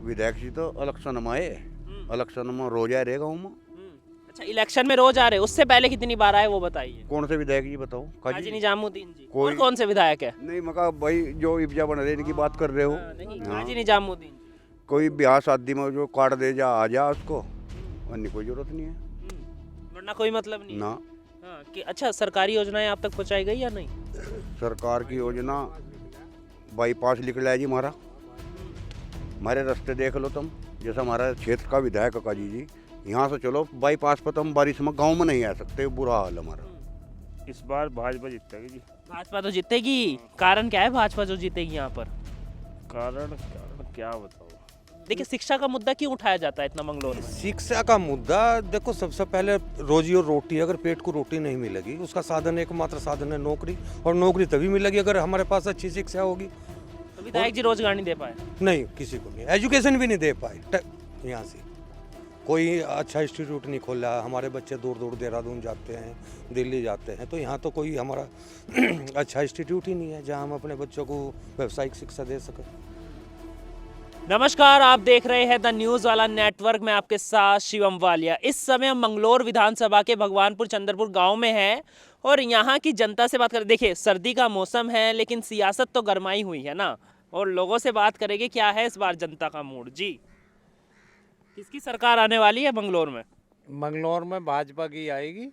विधायक जी तो इलेक्शन में आए, इलेक्शन में रोज आ रहे गाँव में। अच्छा, इलेक्शन में रोज आ रहे, उससे पहले कितनी बार आए वो बताइए। कौन से विधायक जी बताओ? काजी निजामुद्दीन जी। कोई- और कौन से विधायक है? नहीं मका भाई जो इब्जा बन रहे इनकी बात कर रहे हो। नहीं, हाँ। काजी निजामुद्दीन जी। कोई ब्याह शादी में जो कार्ड दे जा आ जा उसको, अन्य कोई जरूरत नहीं है वरना कोई मतलब नहीं है। ना। हाँ, कि अच्छा सरकारी योजनाएं आप तक पहुंचाई गई या नहीं? सरकार की योजना बाईपास निकला है जी हमारा, हमारे रास्ते देख लो तुम, जैसा हमारा क्षेत्र का विधायक काजी जी, यहाँ से चलो बाईपास पर तुम बारिश में गांव में नहीं आ सकते, बुरा हाल हमारा। इस बार भाजपा जीतेगी जी। भाजपा तो जीतेगी। कारण क्या है भाजपा जो जीतेगी यहाँ पर? कारण क्या बताओ। देखिए, शिक्षा का मुद्दा क्यों उठाया जाता है इतना मंगलौर में? शिक्षा का मुद्दा देखो, सबसे पहले रोजी और रोटी, अगर पेट को रोटी नहीं मिलेगी उसका साधन एकमात्र साधन है नौकरी, और नौकरी तभी मिलेगी अगर हमारे पास अच्छी शिक्षा होगी। तो विधायक जी रोजगार नहीं दे पाए। नहीं, किसी को नहीं, एजुकेशन भी नहीं दे पाए। यहाँ से कोई अच्छा इंस्टीट्यूट नहीं खोला, हमारे बच्चे दूर दूर देहरादून जाते हैं, दिल्ली जाते हैं, तो यहाँ तो कोई हमारा अच्छा इंस्टीट्यूट ही नहीं है जहाँ हम अपने बच्चों को व्यावसायिक शिक्षा दे सकें। नमस्कार, आप देख रहे हैं द न्यूज वाला नेटवर्क में, आपके साथ शिवम वालिया। इस समय हम मंगलौर विधानसभा के भगवानपुर चंद्रपुर गांव में हैं और यहाँ की जनता से बात करें। देखिए, सर्दी का मौसम है लेकिन सियासत तो गरमाई हुई है ना, और लोगों से बात करेंगे क्या है इस बार जनता का मूड। जी, किसकी सरकार आने वाली है मंगलौर में? मंगलौर में भाजपा की आएगी।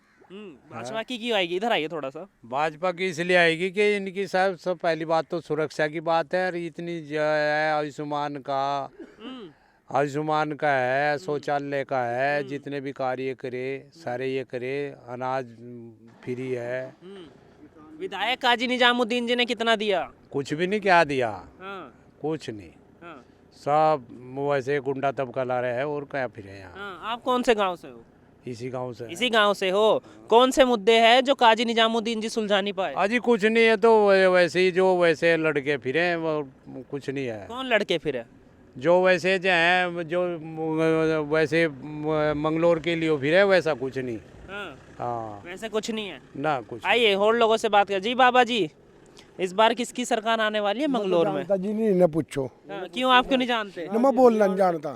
भाजपा की क्यों आएगी? इधर आइए थोड़ा सा। भाजपा की इसलिए आएगी कि इनकी सब पहली बात तो सुरक्षा की बात है, और इतनी जो है आयुष्मान का है, शौचालय का है, जितने भी कार्य करे सारे ये करे, अनाज फ्री है। विधायक काजी निजामुद्दीन जी ने कितना दिया? कुछ भी नहीं, क्या दिया, हाँ, कुछ नहीं, हाँ, सब वैसे गुंडा तबका ला रहे हैं और क्या फिर यहाँ। हाँ। आप कौन से गांव से हो? इसी गांव से इसी गांव से हो। कौन से मुद्दे हैं जो काजी निजामुद्दीन जी सुलझा नहीं पाए? अजी कुछ नहीं है, तो वैसे ही जो वैसे लड़के फिरे वो कुछ नहीं है। कौन लड़के फिर है? जो वैसे जो है जो वैसे मंगलौर के लिए फिरे वैसा कुछ नहीं। हाँ, हाँ, वैसे कुछ नहीं है। ना कुछ। आइए और लोगों से बात कर। जी बाबा जी, इस बार किसकी सरकार आने वाली है मंगलौर में? जी नहीं न पूछो, हाँ, क्यों, आप क्यों नहीं जानते? न मैं बोलना नहीं जानता।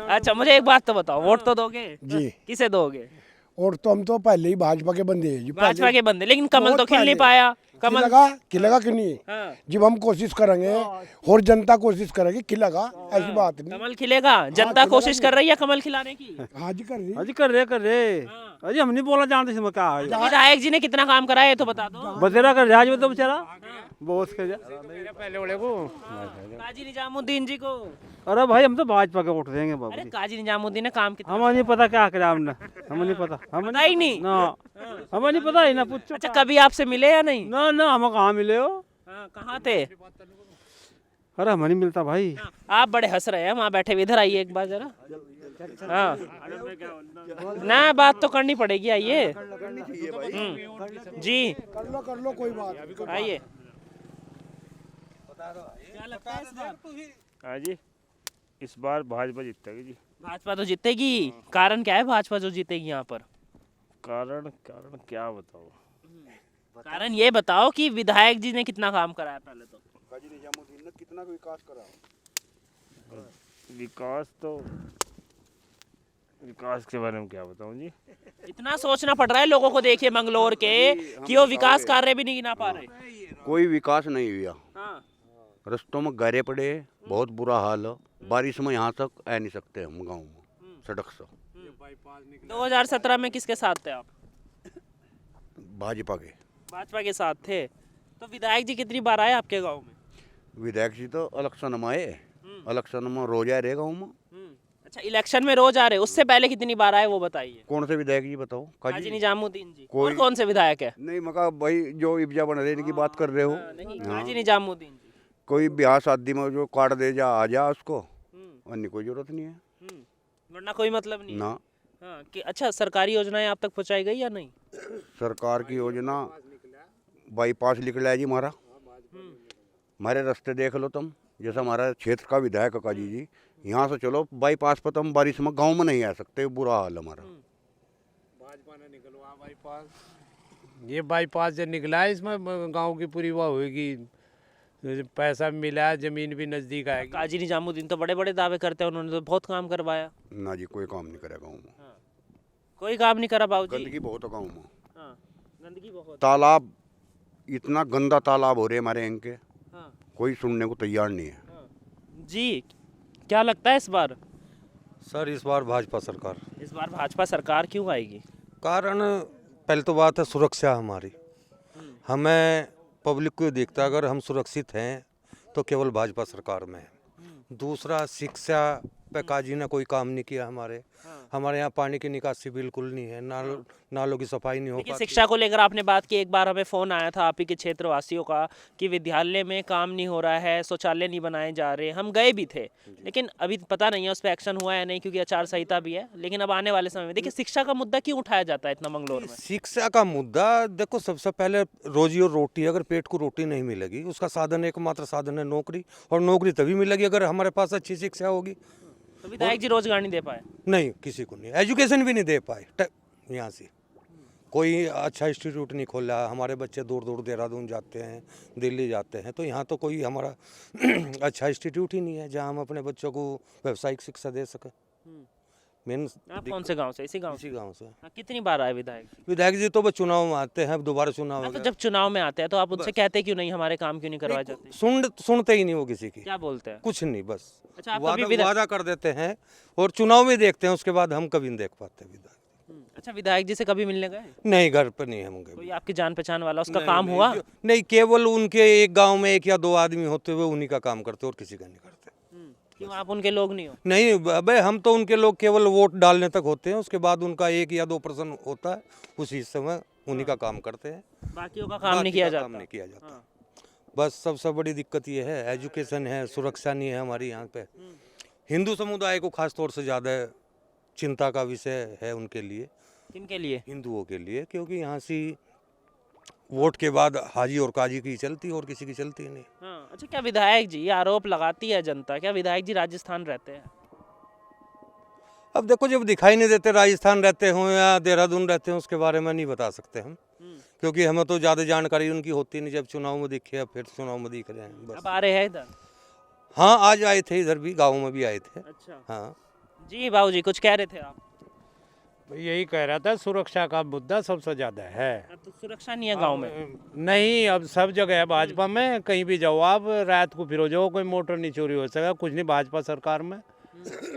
अच्छा, मुझे एक बात तो बताओ, वोट तो दोगे? जी। किसे दोगे? और तो हम तो पहले ही भाजपा के बंदे हैं जी, भाजपा के बंदे, लेकिन कमल बहुत तो खिल नहीं पहले। पाया। कमल खिलेगा कि नहीं? हाँ। जब हम कोशिश करेंगे और जनता कोशिश करेगी, खिलेगा, ऐसी बात नहीं। कमल खिलेगा? जनता कोशिश कर रही है कमल खिलाने की। आज कर रही अजी कर रहे अजी हम नहीं बोला जानते इसमें क्या है। विधायक जी ने कितना काम करा है तो बता दो। बतेरा कर रहा है तो बेचारा बहुत कर पहले वाले को काजी निजामुद्दीन जी को। अरे भाई हम तो भाजपा के वोट देंगे बाबू अरे जी। काजी निजामुद्दीन ने काम कितना? हमें नहीं पता क्या करा हमने, हमें नहीं पता, हमें पता ही नहीं। ना, हमें नहीं पता ही ना पूछो। अच्छा, कभी आपसे मिले या नहीं? ना हमें कहाँ मिले हो? हाँ, कहाँ थे? अरे हमें नहीं मिलता भाई। आप बड़े हंस रहे हैं वहाँ बैठे हुए। इधर आइए एक बार जरा। हाँ, ना बात तो करनी पड़ेगी। आइए। जी, कर लो कोई बात नहीं। आइए। क्या लगता है इस बार? हाँ जी, इस बार भाजपा जीतेगी जी। भाजपा तो जीतेगी। कारण क्या है भाजपा जो जीतेगी यहाँ पर? कारण क्या बताओ। कारण ये बताओ कि विधायक जी ने कितना काम कराया पहले तो। काजी निजामुद्दीन ने कितना विकास करा? विकास के बारे में क्या बताऊं जी। इतना सोचना पड़ रहा है लोगों को। देखिए मंगलौर के कि वो विकास कार्य भी नहीं गिना पा रहे। कोई विकास नहीं हुआ, हाँ। रस्तों में गहरे पड़े, बहुत बुरा हाल है, बारिश में यहाँ तक आ नहीं सकते हम गाँव में सड़क से। 2017 में किसके साथ थे आप? भाजपा के। भाजपा के साथ थे। तो विधायक जी कितनी बार आए आपके गांव में? विधायक जी तो इलेक्शन में आए, इलेक्शन में रोज आ रहे गाँव में। अच्छा, इलेक्शन में रोज आ रहे, उससे पहले कितनी बार आए वो बताइए। कौन से विधायक जी बताओ? काजी निजामुद्दीन जी। कोई- और कौन से विधायक है? नहीं मका भाई जो इब्जा बन रहे इनकी बात कर रहे हो। नहीं, काजी निजामुद्दीन जी। कोई ब्याह शादी में जो कार्ड दे जा आ जा उसको, अन्य कोई जरूरत नहीं है वरना कोई मतलब नहीं है। ना। हाँ, कि अच्छा सरकारी योजनाएं आप तक पहुंचाई गई या नहीं? सरकार की योजना बाईपास निकला है जी हमारा, हमारे रास्ते देख लो तुम, जैसा हमारा क्षेत्र का विधायक काजी जी, यहाँ से चलो बाईपास पर तुम बारिश में गांव में नहीं आ सकते, बुरा हाल हमारा। भाजपा ने निकलवा बाईपास, ये बाईपास जो निकला है इसमें गांव की पूरी वो होगी, पैसा मिला, जमीन भी नज़दीक आएगी। काजी निजामुद्दीन तो बड़े बड़े दावे करते हैं, उन्होंने तो बहुत काम करवाया। ना जी कोई काम नहीं करे गाँव में, कोई काम नहीं करा बाबूजी। गंदगी बहुत है गाँव में। हाँ, गंदगी बहुत। तालाब, इतना गंदा तालाब हो रहे हमारे यहाँ के, हाँ, कोई सुनने को तैयार नहीं है। हाँ। जी, क्या लगता है इस बार? सर इस बार भाजपा सरकार। इस बार भाजपा सरकार क्यों आएगी? कारण पहले तो बात है सुरक्षा हमारी, हमें पब्लिक को देखता है, अगर हम सुरक्षित हैं तो केवल भाजपा सरकार में है। दूसरा, शिक्षा पे काजी ने कोई काम नहीं किया हमारे यहाँ पानी की निकासी बिल्कुल नहीं है, नालों की सफाई नहीं हो लेकिन पाती। शिक्षा को लेकर आपने बात की, एक बार हमें फोन आया था आप ही के क्षेत्रवासियों का कि विद्यालय में काम नहीं हो रहा है, शौचालय नहीं बनाए जा रहे। हम गए भी थे, लेकिन अभी पता नहीं है उस पर एक्शन हुआ है नहीं, क्योंकि आचार संहिता भी है। लेकिन अब आने वाले समय में देखिए शिक्षा का मुद्दा क्यों उठाया जाता है इतना मंगलौर में? शिक्षा का मुद्दा देखो, सबसे पहले रोजी और रोटी, अगर पेट को रोटी नहीं मिलेगी, उसका साधन एकमात्र साधन है नौकरी, और नौकरी तभी मिलेगी अगर हमारे पास अच्छी शिक्षा होगी। तो विधायक जी रोजगार नहीं दे पाए? नहीं, किसी को नहीं, एजुकेशन भी नहीं दे पाए। यहाँ से कोई अच्छा इंस्टीट्यूट नहीं खोला, हमारे बच्चे दूर दूर देहरादून जाते हैं, दिल्ली जाते हैं, तो यहाँ तो कोई हमारा अच्छा इंस्टीट्यूट ही नहीं है जहाँ हम अपने बच्चों को व्यावसायिक शिक्षा दे सकें। मेन आप कौन से गांव से? इसी गांव इसी से? गाँव से हाँ, कितनी बार आए विधायक जी? विधायक जी तो बस चुनाव में आते हैं, अब दोबारा चुनाव हाँ, तो हो जब चुनाव में आते हैं तो आप उनसे कहते क्यों नहीं हमारे काम क्यों नहीं करवाए गया। जाते? सुनते ही नहीं वो किसी की, क्या बोलते हैं? कुछ नहीं, बस अच्छा, आप कभी वादा कर देते हैं और चुनाव में देखते हैं, उसके बाद हम कभी नहीं देख पाते विधायक। अच्छा, विधायक जी से कभी मिलने गए? नहीं, घर पर नहीं हम गए। कोई आपकी जान पहचान वाला, उसका नहीं, काम नहीं, हुआ? नहीं, केवल उनके एक गांव में एक या दो आदमी होते हुए उन्हीं का काम करते और किसी का नहीं करते। क्यों, आप उनके लोग नहीं हो? नहीं, अबे हम तो उनके लोग केवल वोट डालने तक होते हैं, उसके बाद उनका 1 या 2% होता है, उसी समय उन्हीं का काम करते हैं, बाकियों का काम नहीं बाकी किया का जाता? काम नहीं किया जाता। हाँ। बस सबसे बड़ी दिक्कत ये है, एजुकेशन है, सुरक्षा नहीं है हमारी यहाँ पे। हिंदू समुदाय को खास तौर से ज़्यादा चिंता का विषय है उनके लिए, किनके लिए? हिंदुओं के लिए, क्योंकि यहाँ से वोट के बाद हाजी और काजी की चलती और किसी की चलती नहीं। हाँ, अच्छा, क्या विधायक जी, ये आरोप लगाती है जनता, क्या विधायक जी राजस्थान रहते हैं? अब देखो, जब दिखाई नहीं देते राजस्थान रहते हों या देहरादून रहते हों, उसके बारे में नहीं बता सकते हम, क्योंकि हमें तो ज़्यादा जानकारी उनकी होती नहीं। जब चुनाव में दिखे, अब फिर चुनाव में दिख रहे हैं बस। अब आ रहे हैं इधर? हाँ, आज आए थे, इधर भी गाँव में भी आए थे। अच्छा हाँ, जी, बाबूजी कुछ कह रहे थे आप? यही कह रहा था, सुरक्षा का मुद्दा सबसे ज़्यादा है। अब तो सुरक्षा नहीं है गांव में? नहीं, अब सब जगह है भाजपा में, कहीं भी जाओ आप, रात को फिरो जाओ, कोई मोटर नहीं चोरी हो सका, कुछ नहीं। भाजपा सरकार में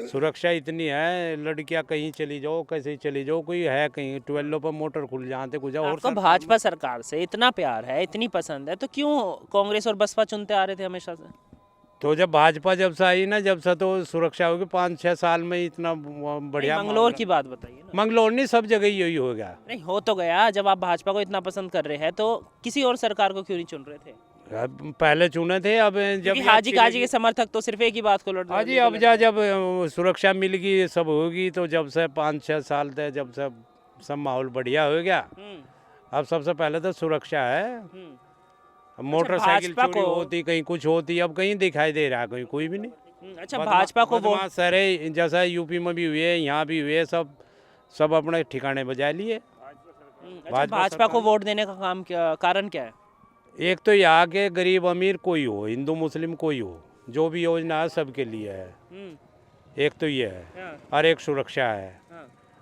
सुरक्षा इतनी है, लड़कियां कहीं चली जाओ, कैसे चली जाओ, कोई है कहीं ट्वेल्व पर मोटर खुल जाते कुछ। और आपको भाजपा सरकार से इतना प्यार है, इतनी पसंद है, तो क्यों कांग्रेस और बसपा चुनते आ रहे थे हमेशा से? तो जब भाजपा जब से आई ना, जब से तो सुरक्षा होगी 5-6 साल में इतना बढ़िया। नहीं, मंगलौर की बात बताइए ना। मंगलौर नहीं, सब जगह यही हो गया। नहीं, हो तो गया, जब आप भाजपा को इतना पसंद कर रहे हैं तो किसी और सरकार को क्यों नहीं चुन रहे थे? अब पहले चुने थे, अब जब क्योंकि हाजी काजी के समर्थक तो सिर्फ एक ही बात को लड़ हाँ जी, अब जब सुरक्षा मिलेगी, सब होगी, तो जब से 5-6 साल थे, जब से सब माहौल बढ़िया हो गया। अब सबसे पहले तो सुरक्षा है। अब मोटरसाइकिल भाजपा चोरी होती, कहीं कुछ होती, अब कहीं दिखाई दे रहा है, कहीं कोई भी नहीं। अच्छा, भाजपा को वो बदमाश सारे, जैसा यूपी में भी हुए, यहाँ भी हुए, सब अपने ठिकाने बजा लिए। अच्छा, भाजपा को वोट देने का काम क्या, कारण क्या है? एक तो यहाँ के गरीब अमीर कोई हो, हिंदू मुस्लिम कोई हो, जो भी योजना है सबके लिए है। एक तो ये है, और एक सुरक्षा है।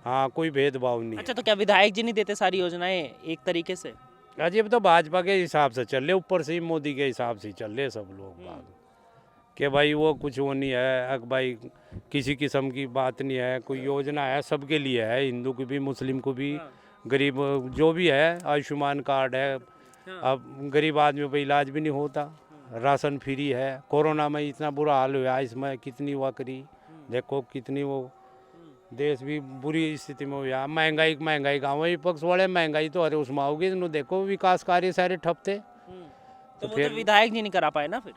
हाँ, कोई भेदभाव नहीं। अच्छा, तो क्या विधायक जी नहीं देते सारी योजनाएं एक तरीके से? अजी, अब तो भाजपा के हिसाब से चल रहे, ऊपर से ही मोदी के हिसाब से चल रहे सब लोग कि भाई वो कुछ वो नहीं है, भाई किसी किस्म की बात नहीं है, कोई योजना है सबके लिए है, हिंदू को भी मुस्लिम को भी, गरीब जो भी है, आयुष्मान कार्ड है। अब गरीब आदमी पर इलाज भी नहीं होता, राशन फ्री है। कोरोना में इतना बुरा हाल हुआ, इसमें कितनी हुआ करी, देखो कितनी वो देश भी बुरी स्थिति में हुआ। महंगाई गाँव में विपक्ष वाले, महंगाई तो अरे उसमें होगी, देखो विकास कार्य सारे ठप थे। तो वो तो विधायक जी नहीं करा पाए ना फिर?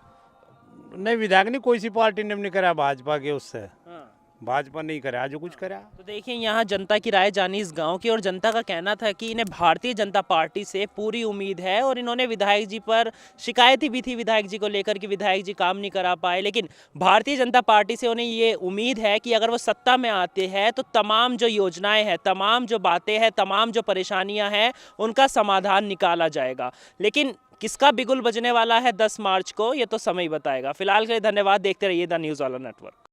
नहीं, विधायक नहीं, कोई सी पार्टी ने नहीं करा भाजपा के, उससे भाजपा नहीं करा जो कुछ करा। तो देखिए, यहाँ जनता की राय जानी इस गांव की, और जनता का कहना था कि इन्हें भारतीय जनता पार्टी से पूरी उम्मीद है, और इन्होंने विधायक जी पर शिकायतें भी थी विधायक जी को लेकर कि विधायक जी काम नहीं करा पाए। लेकिन भारतीय जनता पार्टी से उन्हें ये उम्मीद है कि अगर वो सत्ता में आते हैं तो तमाम जो योजनाएं हैं, तमाम जो बातें हैं, तमाम जो परेशानियां हैं, उनका समाधान निकाला जाएगा। लेकिन किसका बिगुल बजने वाला है 10 मार्च को, ये तो समय ही बताएगा। फिलहाल के लिए धन्यवाद, देखते रहिए द न्यूज़ वाला नेटवर्क।